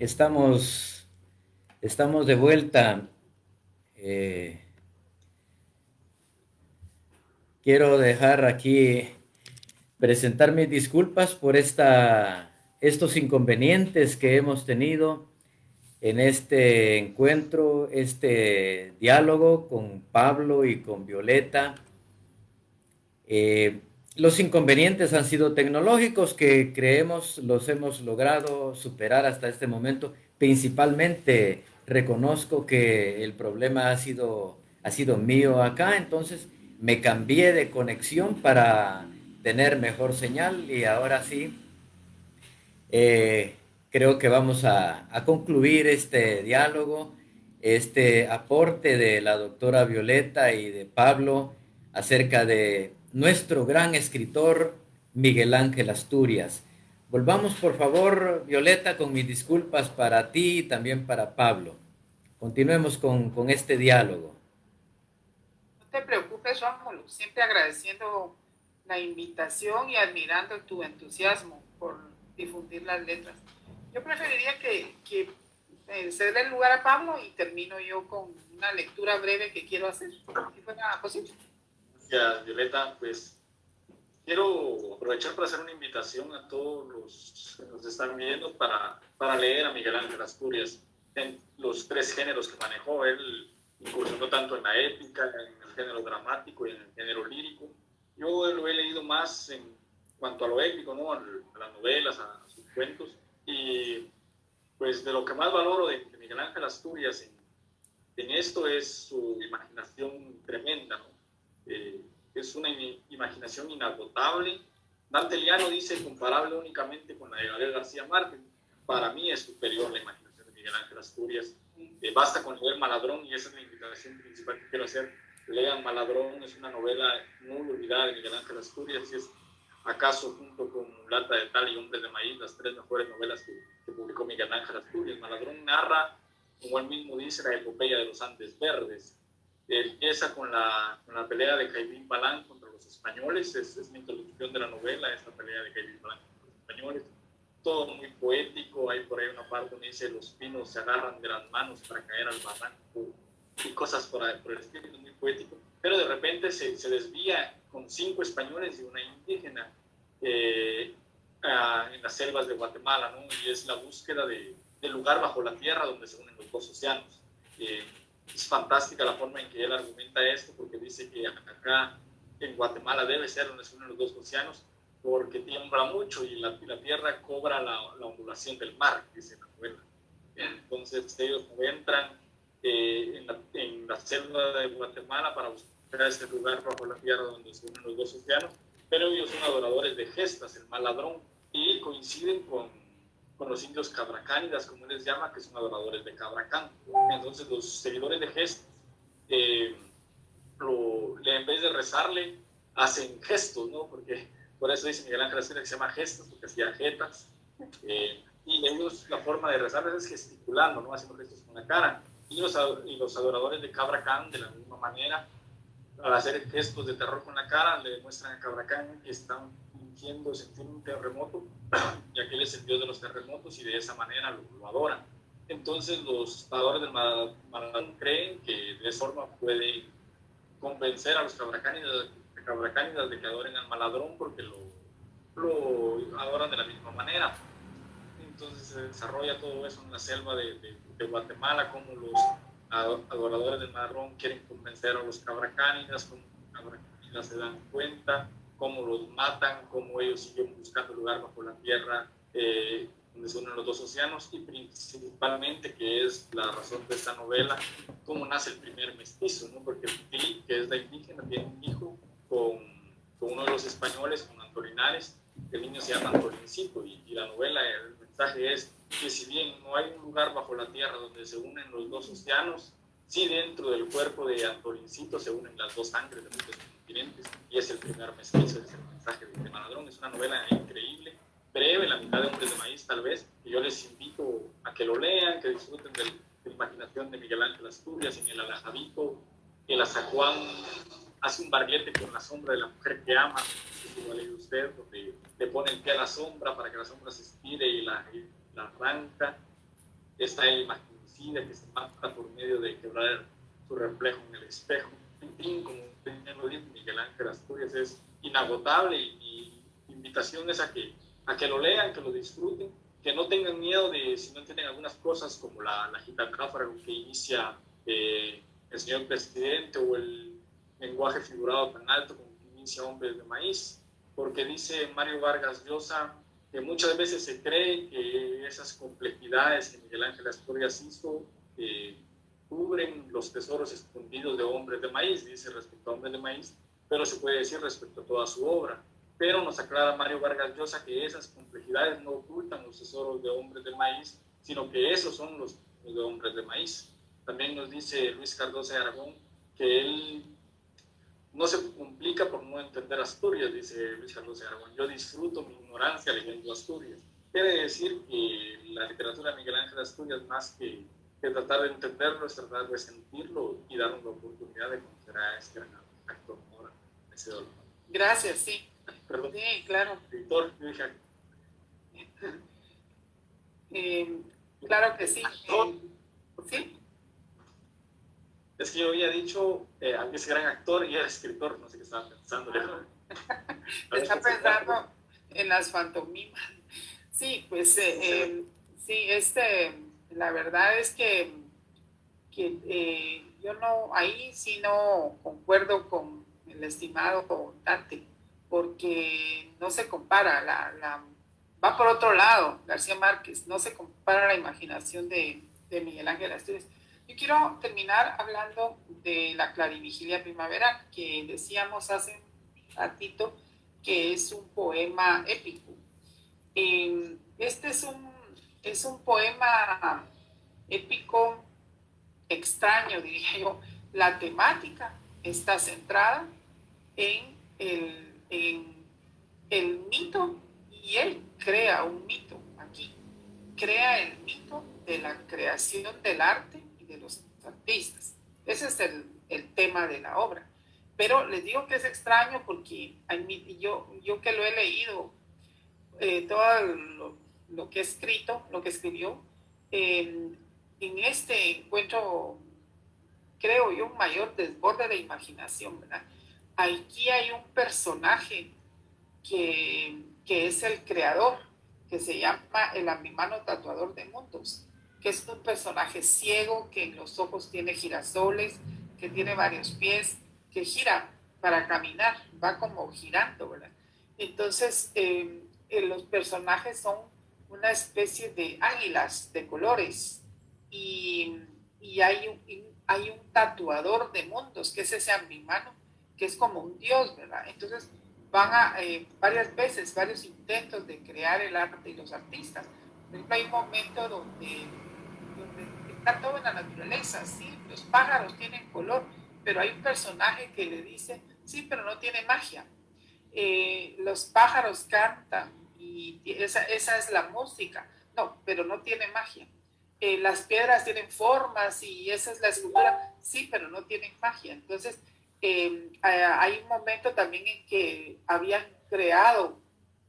Estamos, estamos de vuelta. Eh, Quiero dejar aquí presentar mis disculpas por estos inconvenientes que hemos tenido en este encuentro, este diálogo con Pablo y con Violeta. Eh, los inconvenientes han sido tecnológicos que creemos los hemos logrado superar hasta este momento. Principalmente reconozco que el problema ha sido mío acá, entonces me cambié de conexión para tener mejor señal y ahora sí, eh, creo que vamos a concluir este diálogo, este aporte de la doctora Violeta y de Pablo acerca de nuestro gran escritor Miguel Ángel Asturias. Volvamos, por favor, Violeta, con mis disculpas para ti y también para Pablo. Continuemos con este diálogo. No te preocupes, Rómulo, siempre agradeciendo la invitación y admirando tu entusiasmo por difundir las letras. Yo preferiría que cederle el lugar a Pablo y termino yo con una lectura breve que quiero hacer, si fuera posible. Gracias, Violeta. Pues quiero aprovechar para hacer una invitación a todos los que nos están viendo para leer a Miguel Ángel Asturias en los tres géneros que manejó. Él incursionó tanto en la épica, en el género dramático y en el género lírico. Yo lo he leído más en cuanto a lo épico, ¿no? A las novelas, a sus cuentos. Y pues de lo que más valoro de Miguel Ángel Asturias en esto es su imaginación tremenda, ¿no? Es una imaginación inagotable. Dante Liano dice comparable únicamente con la de Gabriel García Márquez. Para mí es superior la imaginación de Miguel Ángel Asturias. Basta con leer Maladrón, y esa es la invitación principal que quiero hacer. Lean Maladrón, es una novela muy olvidada de Miguel Ángel Asturias, y es acaso junto con Mulata de Tal y Hombres de Maíz las tres mejores novelas que publicó Miguel Ángel Asturias. Maladrón narra, como él mismo dice, la epopeya de los Andes Verdes. Empieza con la pelea de Cailín Balán contra los españoles. Es la introducción de la novela, esta pelea de Cailín Balán contra los españoles. Todo muy poético. Hay por ahí una parte donde dice: los pinos se agarran de las manos para caer al barranco, y cosas por el estilo, muy poético. Pero de repente se desvía con 5 españoles y una indígena en las selvas de Guatemala, ¿no? Y es la búsqueda del lugar bajo la tierra donde se unen los dos océanos. Es fantástica la forma en que él argumenta esto, porque dice que acá en Guatemala debe ser donde se unen los dos océanos, porque tiembla mucho y la tierra cobra la ondulación del mar, dice la novela. Entonces ellos entran en la selva de Guatemala para buscar ese lugar bajo la tierra donde se unen los dos océanos, pero ellos son adoradores de gestas, el mal ladrón, y coinciden con los indios cabracánidas, como les llama, que son adoradores de Cabracán. Entonces los seguidores de gestas, en vez de rezarle, hacen gestos, ¿no? Porque por eso dice Miguel Ángel Asturias que se llama gestos, porque hacía jetas. Y ellos, la forma de rezarles es gesticulando, ¿no? Haciendo gestos con la cara. Y los adoradores de Cabracán, de la misma manera, al hacer gestos de terror con la cara, le demuestran a Cabracán que están fingiendo sentir un terremoto, ya que él es el dios de los terremotos, y de esa manera lo adoran. Entonces los adoradores del Maladrón creen que de esa forma pueden convencer a los cabracánidas de que adoren al Maladrón, porque lo adoran de la misma manera. Entonces se desarrolla todo eso en la selva de Guatemala, como los adoradores del Maladrón quieren convencer a los cabracánidas, como los cabracánidas se dan cuenta, cómo los matan, cómo ellos siguen buscando lugar bajo la tierra donde se unen los dos océanos, y principalmente, que es la razón de esta novela, cómo nace el primer mestizo, ¿no? Porque Tili, que es la indígena, tiene un hijo con uno de los españoles, con Antolinares. El niño se llama Antolincito, y la novela, el mensaje es que si bien no hay un lugar bajo la tierra donde se unen los dos océanos, sí dentro del cuerpo de Antolincito se unen las dos sangres de los dos continentes, y es el primer mestizo, es el mensaje de Maladrón. Es una novela increíble, breve, la mitad de Hombres de Maíz tal vez, y yo les invito a que lo lean, que disfruten de la imaginación de Miguel Ángel Asturias. En el Alajadito, el Azacuán hace un barguete con la sombra de la mujer que ama, que lo ha leído usted, donde le pone el pie a la sombra para que la sombra se estire y la arranca. esta imaginicida que se mata por medio de quebrar su reflejo en el espejo. En fin, como bien lo dijo Miguel Ángel Asturias, es inagotable y invitación es a que lo lean, que lo disfruten, que no tengan miedo de si no entienden algunas cosas como la gitacáfora que inicia el señor presidente o el lenguaje figurado tan alto como que inicia Hombres de Maíz, porque dice Mario Vargas Llosa que muchas veces se cree que esas complejidades que Miguel Ángel Asturias hizo cubren los tesoros escondidos de Hombres de Maíz, dice respecto a Hombres de Maíz, pero se puede decir respecto a toda su obra. Pero nos aclara Mario Vargas Llosa que esas complejidades no ocultan los tesoros de Hombres de Maíz, sino que esos son los de Hombres de Maíz. También nos dice Luis Cardoso de Aragón que él no se complica por no entender Asturias, dice Luis Cardoso de Aragón. Yo disfruto mi ignorancia leyendo Asturias. Quiere decir que la literatura de Miguel Ángel Asturias, más que tratar de entenderlo, es tratar de sentirlo y darnos la oportunidad de conocer a este gran actor ahora, ese dolor. Gracias, sí. Perdón. Sí, claro. Editor, yo dije, claro que sí. ¿Sí? Es que yo había dicho ese gran actor y era escritor, no sé qué estaba pensando. Está pensando en las fantomimas. Sí, pues sí, la verdad es que yo no, ahí sí no concuerdo con el estimado Dante, porque no se compara, va por otro lado, García Márquez, no se compara la imaginación de Miguel Ángel Asturias. Yo quiero terminar hablando de la clarivigilia primaveral, que decíamos hace un ratito que es un poema épico. Este es un poema épico extraño, diría yo. La temática está centrada en el mito, y él crea un mito aquí. Crea el mito de la creación del arte y de los artistas. Ese es el tema de la obra. Pero les digo que es extraño porque yo que lo he leído, todo lo que he escrito, lo que escribió, en este encuentro, creo yo, un mayor desborde de imaginación, ¿verdad? Aquí hay un personaje que es el creador, que se llama el Ambimano Tatuador de Mundos, que es un personaje ciego que en los ojos tiene girasoles, que tiene varios pies, que gira para caminar, va como girando, ¿verdad? Entonces, los personajes son una especie de águilas de colores y hay un tatuador de mundos, que es ese Ambimano, que es como un dios, ¿verdad? Entonces, van a varias veces, varios intentos de crear el arte y los artistas. Por ejemplo, hay un momento donde está todo en la naturaleza, sí, los pájaros tienen color, pero hay un personaje que le dice, sí, pero no tiene magia. Los pájaros cantan y esa es la música, no, pero no tiene magia. Las piedras tienen formas y esa es la escultura, sí, pero no tienen magia. Entonces, hay un momento también en que habían creado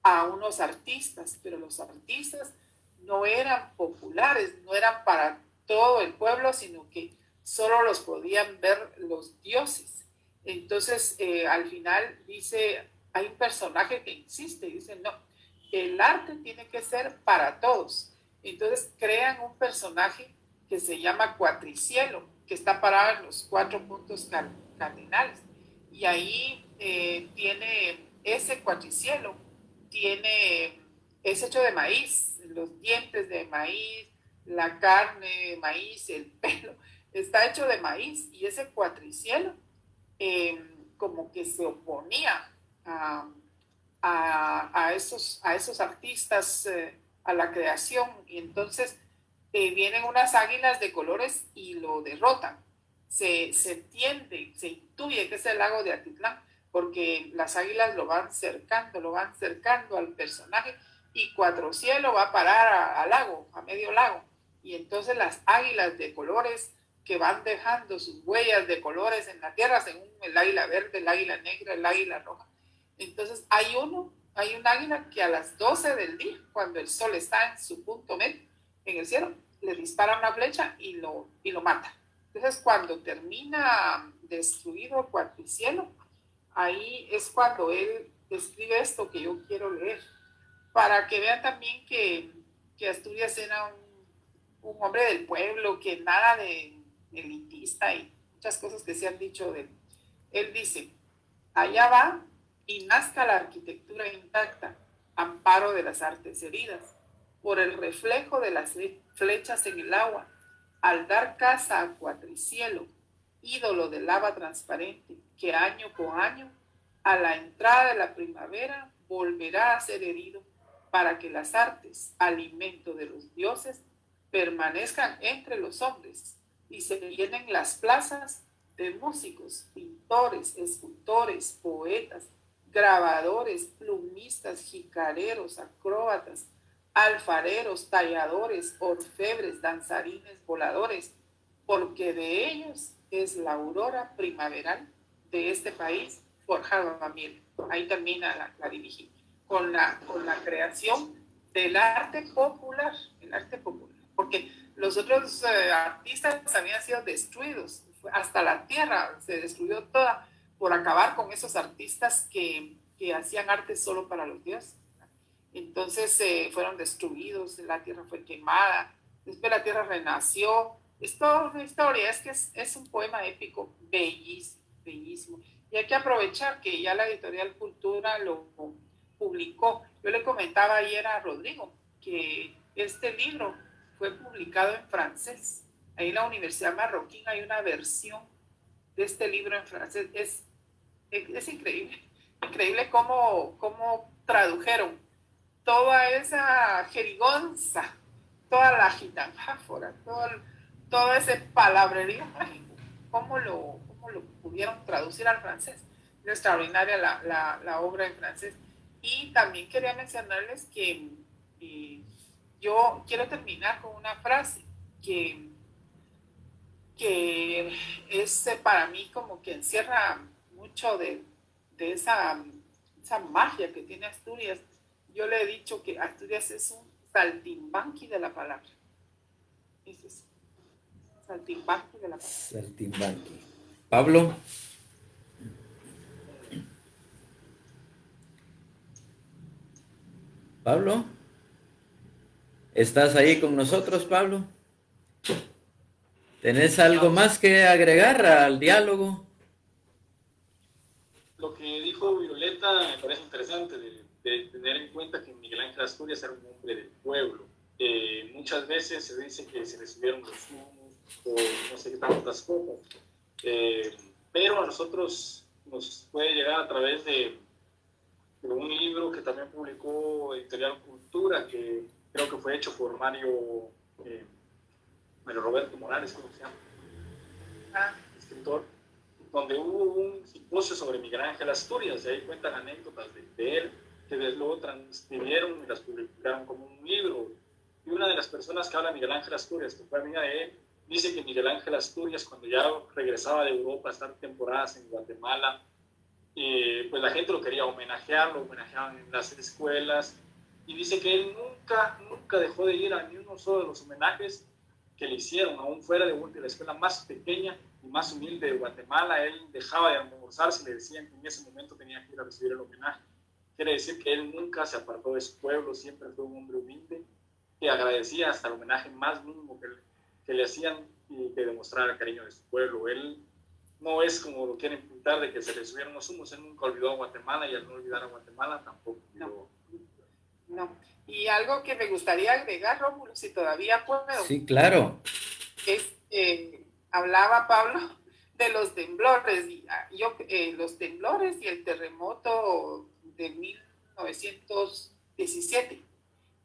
a unos artistas, pero los artistas no eran populares, no eran para todo el pueblo, sino que solo los podían ver los dioses. Entonces, al final dice, hay un personaje que insiste, dice, no, el arte tiene que ser para todos. Entonces crean un personaje que se llama Cuatricielo, que está parado en los 4 puntos cardinales. Y ahí tiene ese cuatricielo, es hecho de maíz, los dientes de maíz, la carne de maíz, el pelo, está hecho de maíz. Y ese cuatricielo como que se oponía a esos artistas, a la creación. Y entonces vienen unas águilas de colores y lo derrotan. Se entiende, se intuye que es el lago de Atitlán, porque las águilas lo van cercando al personaje, y Cuatrocielo va a parar al lago, a medio lago. Y entonces las águilas de colores que van dejando sus huellas de colores en la tierra, según el águila verde, el águila negra, el águila roja. Entonces hay un águila que a las 12 del día, cuando el sol está en su punto medio en el cielo, le dispara una flecha y lo mata. Entonces, cuando termina destruido Cuatricielo, ahí es cuando él escribe esto que yo quiero leer, para que vean también que Asturias era un hombre del pueblo, que nada de elitista y muchas cosas que se han dicho de él. Él dice, allá va y nazca la arquitectura intacta, amparo de las artes heridas, por el reflejo de las flechas en el agua, al dar caza a Cuatricielo, ídolo de lava transparente, que año con año, a la entrada de la primavera, volverá a ser herido para que las artes, alimento de los dioses, permanezcan entre los hombres y se llenen las plazas de músicos, pintores, escultores, poetas, grabadores, plumistas, jicareros, acróbatas, alfareros, talladores, orfebres, danzarines, voladores, porque de ellos es la aurora primaveral de este país forjado a miel. Ahí termina la dirigí. Con la creación del arte popular, porque los otros artistas habían sido destruidos, hasta la tierra se destruyó toda por acabar con esos artistas que hacían arte solo para los dioses. Entonces fueron destruidos, la tierra fue quemada, después la tierra renació. Es toda una historia, es que es un poema épico bellísimo, bellísimo. Y hay que aprovechar que ya la editorial Cultura lo publicó. Yo le comentaba ayer a Rodrigo que este libro fue publicado en francés. Ahí en la Universidad Marroquín hay una versión de este libro en francés. Es increíble, increíble cómo tradujeron toda esa jerigonza, toda la gitanáfora, todo ese palabrerío mágico, cómo lo pudieron traducir al francés. Es extraordinaria la obra en francés. Y también quería mencionarles que yo quiero terminar con una frase que es para mí como que encierra mucho de esa magia que tiene Asturias. Yo le he dicho que Asturias es un saltimbanqui de la palabra. Es eso, saltimbanqui de la palabra. Saltimbanqui. Pablo. Pablo. ¿Estás ahí con nosotros, Pablo? ¿Tenés algo más que agregar al diálogo? Lo que dijo Violeta me parece interesante, de tener en cuenta que Miguel Ángel Asturias era un hombre del pueblo. Muchas veces se dice que se le subieron los humos o no sé qué tantas cosas, pero a nosotros nos puede llegar a través de un libro que también publicó Editorial Cultura, que creo que fue hecho por Mario Roberto Morales, ¿cómo se llama? Escritor, donde hubo un simposio sobre Miguel Ángel Asturias, y ahí cuentan anécdotas de él, que luego transcribieron y las publicaron como un libro. Y una de las personas que habla de Miguel Ángel Asturias, que fue amiga de él, dice que Miguel Ángel Asturias, cuando ya regresaba de Europa a estar temporadas en Guatemala, pues la gente lo quería homenajear, lo homenajeaban en las escuelas, y dice que él nunca dejó de ir a ni uno solo de los homenajes que le hicieron, aún fuera de la escuela más pequeña y más humilde de Guatemala. Él dejaba de almorzar si le decían que en ese momento tenía que ir a recibir el homenaje. Quiere decir que él nunca se apartó de su pueblo, siempre fue un hombre humilde que agradecía hasta el homenaje más mínimo que le hacían y que demostrara el cariño de su pueblo. Él no es como lo quieren pintar de que se le subieron los humos, él nunca olvidó a Guatemala, y al no olvidar a Guatemala tampoco olvidó. No. Y algo que me gustaría agregar, Rómulo, si todavía puedo. Sí, claro. Es, hablaba Pablo de los temblores, los temblores y el terremoto de 1917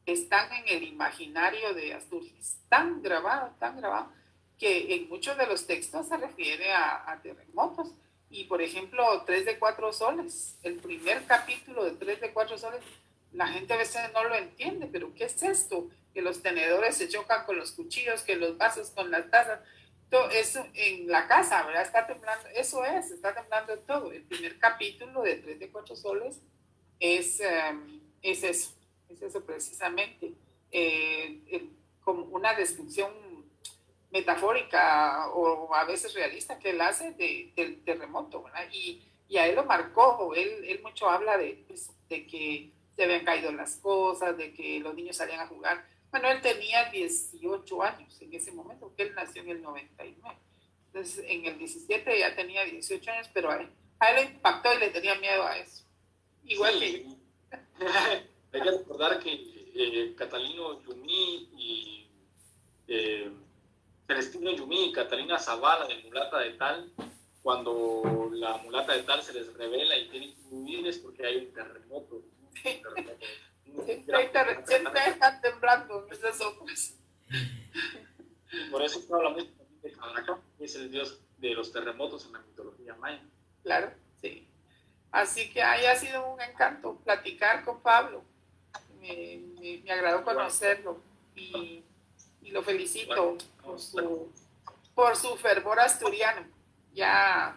están en el imaginario de Asturias, tan grabado, que en muchos de los textos se refiere a terremotos. Y por ejemplo, 3 de 4 soles, el primer capítulo de 3 de 4 soles, la gente a veces no lo entiende, pero ¿qué es esto? Que los tenedores se chocan con los cuchillos, que los vasos con las tazas, todo eso en la casa, ¿verdad? Está temblando, está temblando todo. El primer capítulo de 3 de 4 soles es eso precisamente. como una descripción metafórica o a veces realista que él hace del terremoto, ¿verdad? Y a él lo marcó, él mucho habla pues, de que se habían caído las cosas, de que los niños salían a jugar. Bueno, él tenía 18 años en ese momento, porque él nació en el 99. Entonces, en el 17 ya tenía 18 años, pero a él lo impactó y le tenía miedo a eso. Igual sí. Que yo. Hay que recordar que Catalino Yumí y Celestino Yumí y Catalina Zavala de Mulata de Tal, cuando la Mulata de Tal se les revela y tienen que huir es porque hay un terremoto. Siempre están temblando esas obras. Por eso se habla mucho de Cabraca, que es el dios de los terremotos en la mitología maya. Claro, sí. Así que haya sido un encanto platicar con Pablo. Me agradó conocerlo y lo felicito por su fervor asturiano. Ya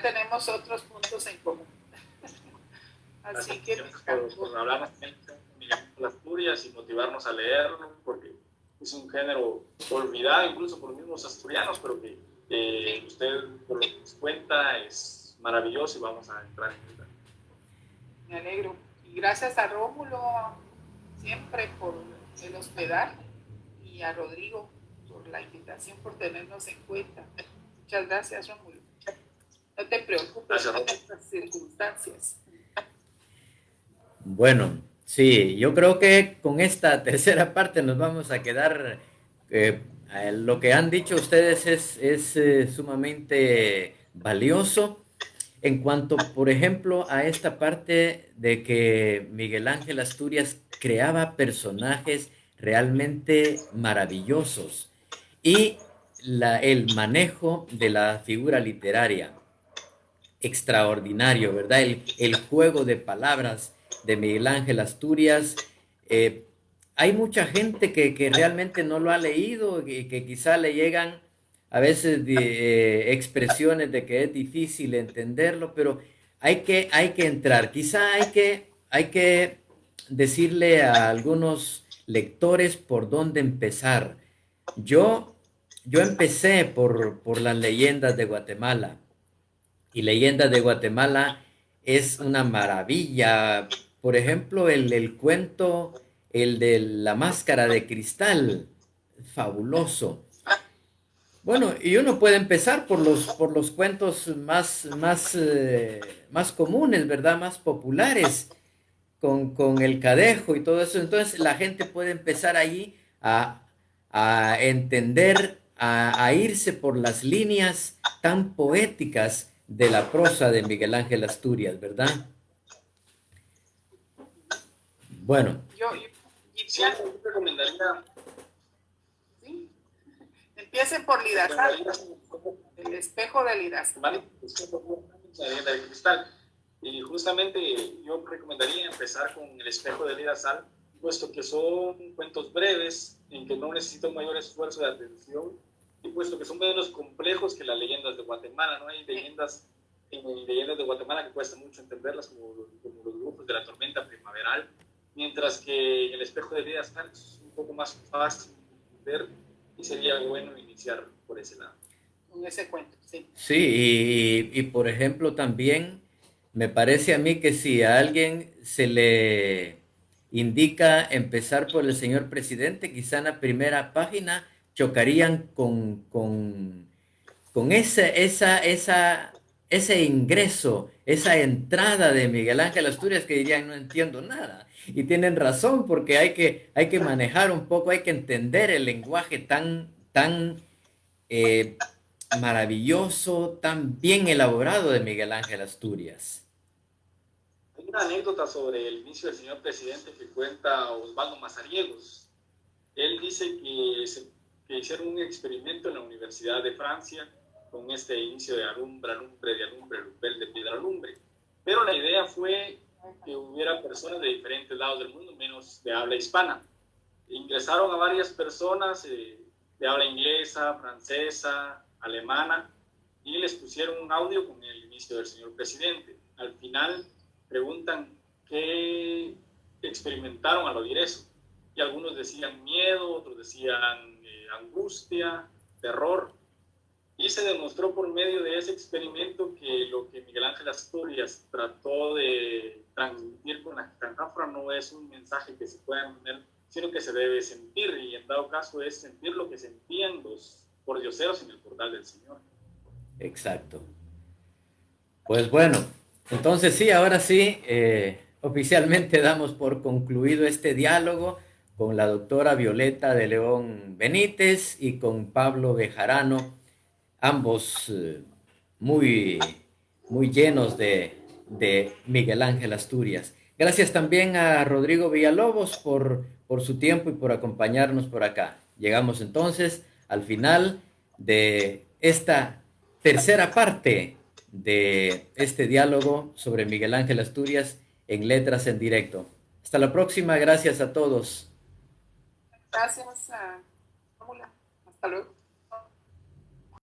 tenemos otros puntos en común. Así que por hablarnos de Asturias y motivarnos a leerlo, porque es un género olvidado incluso por los mismos asturianos, pero que usted por lo que nos cuenta es maravilloso y vamos a entrar en él. Me alegro. Y gracias a Rómulo siempre por el hospedaje y a Rodrigo por la invitación, por tenernos en cuenta. Muchas gracias, Rómulo. No te preocupes por estas circunstancias. Bueno, sí, yo creo que con esta tercera parte nos vamos a quedar. Lo que han dicho ustedes es sumamente valioso en cuanto, por ejemplo, a esta parte de que Miguel Ángel Asturias creaba personajes realmente maravillosos y el manejo de la figura literaria extraordinario, ¿verdad? El juego de palabras de Miguel Ángel Asturias. Hay mucha gente que realmente no lo ha leído y que quizá le llegan a veces expresiones de que es difícil entenderlo, pero hay que entrar. Quizá hay que decirle a algunos lectores por dónde empezar. Yo, yo empecé por las leyendas de Guatemala. Y Leyendas de Guatemala es una maravilla. Por ejemplo, el cuento, el de la máscara de cristal, fabuloso. Bueno, y uno puede empezar por los cuentos más comunes, ¿verdad? Más populares, con el Cadejo y todo eso. Entonces la gente puede empezar allí a entender, a irse por las líneas tan poéticas de la prosa de Miguel Ángel Asturias, ¿verdad? Bueno. Yo recomendaría... ¿Sí? Empiecen por Lidazar, el espejo de Lidazar. ¿Vale? La leyenda de cristal. Y justamente yo recomendaría empezar con el espejo de Lidazar, puesto que son cuentos breves, en que no necesita un mayor esfuerzo de atención, y puesto que son menos complejos que las leyendas de Guatemala, ¿no? Hay leyendas de Guatemala que cuesta mucho entenderlas, como los grupos de la tormenta primaveral, mientras que el espejo de Lidazar es un poco más fácil de entender y sería bueno iniciar por ese lado. En ese cuento, sí. Sí, y por ejemplo también me parece a mí que si a alguien se le indica empezar por el señor presidente, quizá en la primera página chocarían con ese ingreso, esa entrada de Miguel Ángel Asturias que dirían no entiendo nada. Y tienen razón porque hay que manejar un poco, hay que entender el lenguaje tan maravilloso, tan bien elaborado de Miguel Ángel Asturias. Hay una anécdota sobre el inicio del señor presidente que cuenta Osvaldo Mazariegos. Él dice que hicieron un experimento en la Universidad de Francia con este inicio de alumbre, lupel de piedra lumbre. Pero la idea fue que hubiera personas de diferentes lados del mundo, menos de habla hispana. Ingresaron a varias personas de habla inglesa, francesa, alemana, y les pusieron un audio con el inicio del señor presidente. Al final preguntan qué experimentaron al oír eso. y algunos decían miedo, otros decían angustia, terror. Y se demostró por medio de ese experimento que lo que Miguel Ángel Asturias trató de transmitir con la metáfora no es un mensaje que se pueda entender, sino que se debe sentir, y en dado caso es sentir lo que sentían los pordioseros en el portal del Señor. Exacto. Pues bueno, entonces sí, ahora sí, oficialmente damos por concluido este diálogo con la doctora Violeta de León Benítez y con Pablo Bejarano, ambos muy, muy llenos de Miguel Ángel Asturias. Gracias también a Rodrigo Villalobos por su tiempo y por acompañarnos por acá. Llegamos entonces al final de esta tercera parte de este diálogo sobre Miguel Ángel Asturias en Letras en Directo. Hasta la próxima, gracias a todos. Gracias, Rómulo. Hasta luego.